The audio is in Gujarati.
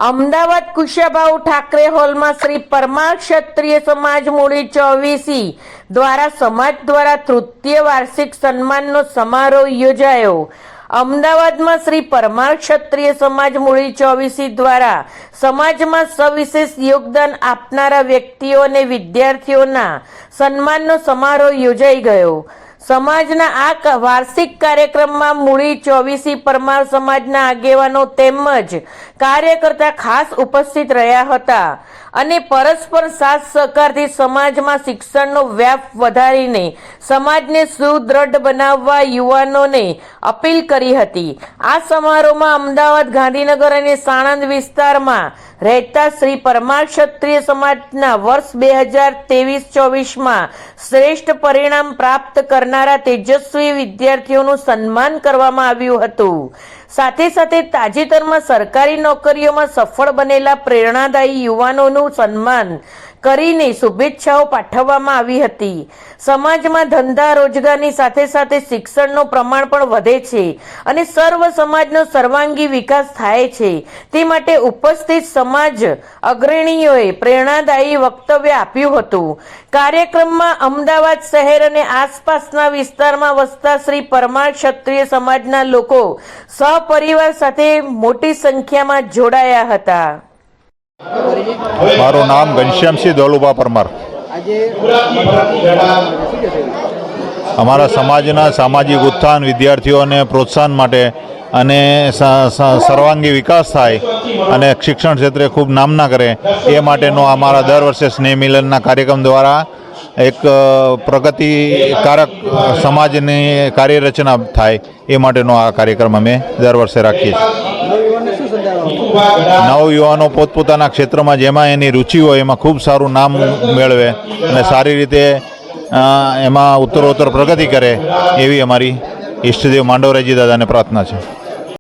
અમદાવાદ કુશાભાઉ ઠાકરે હોલમાં શ્રી પરમાર ક્ષત્રિય સમાજ મૂળી 24 દ્વારા સમાજ દ્વારા તૃતીય વાર્ષિક સન્માનનો સમારોહ યોજાયો। અમદાવાદમાં શ્રી પરમાર ક્ષત્રિય સમાજ મૂળી 24 દ્વારા સમાજમાં સવિશેષ યોગદાન આપનારા વ્યક્તિઓ અને વિદ્યાર્થીઓના સન્માનનો સમારોહ યોજાઈ ગયો। સમાજના આ વાર્ષિક કાર્યક્રમમાં મૂળી 24 પરમાર સમાજના આગેવાનો તેમજ કાર્યકર્તા ખાસ ઉપસ્થિત રહ્યા હતા અને પરસ્પર સાથ સહકારથી સમાજમાં શિક્ષણનો વ્યાપ વધારીને સમાજને સુદૃઢ બનાવવા યુવાનોને અપીલ કરી હતી। આ સમારોહમાં અમદાવાદ, ગાંધીનગર અને સાણંદ વિસ્તારમાં રહેતા શ્રી પરમાર ક્ષત્રિય સમાજના વર્ષ 2023-24માં શ્રેષ્ઠ પરિણામ પ્રાપ્ત કરનારા તેજસ્વી વિદ્યાર્થીઓનું સન્માન કરવામાં આવ્યું હતું। સાથે સાથે તાજેતરમાં સરકારી નોકરીઓમાં સફળ બનેલા પ્રેરણાદાયી યુવાનોનું સન્માન કરીને શુભેચ્છાઓ પાઠવવામાં આવી હતી। સમાજમાં ધંધા રોજગારની સાથે સાથે શિક્ષણનું પ્રમાણ પણ વધે છે અને સર્વ સમાજનો સર્વાંગી વિકાસ થાય છે, તે માટે ઉપસ્થિત સમાજ અગ્રણીઓએ પ્રેરણાદાયી વક્તવ્ય આપ્યું હતું। કાર્યક્રમમાં અમદાવાદ શહેર અને આસપાસના વિસ્તારમાં વસતા શ્રી પરમાર ક્ષત્રિય સમાજના લોકો સહપરિવાર સાથે મોટી સંખ્યામાં જોડાયા હતા। મારું નામ ઘનશ્યામસિંહ દોલુભા પરમાર। અમારા સમાજના સામાજિક ઉત્થાન, વિદ્યાર્થીઓને પ્રોત્સાહન માટે અને સર્વાંગી વિકાસ થાય અને શિક્ષણ ક્ષેત્રે ખૂબ નામના કરે એ માટેનો અમારા દર વર્ષે સ્નેહ મિલનના કાર્યક્રમ દ્વારા એક પ્રગતિકારક સમાજની કાર્યરચના થાય એ માટેનો આ કાર્યક્રમ અમે દર વર્ષે રાખીએ છીએ। નવયુવાનો પોતપોતાના ક્ષેત્રમાં જેમાં એની રુચિ હોય એમાં ખૂબ સારું નામ મેળવે અને સારી રીતે એમાં ઉત્તરોત્તર પ્રગતિ કરે એવી અમારી ઈષ્ટદેવ માંડવરાયજી દાદાને પ્રાર્થના છે।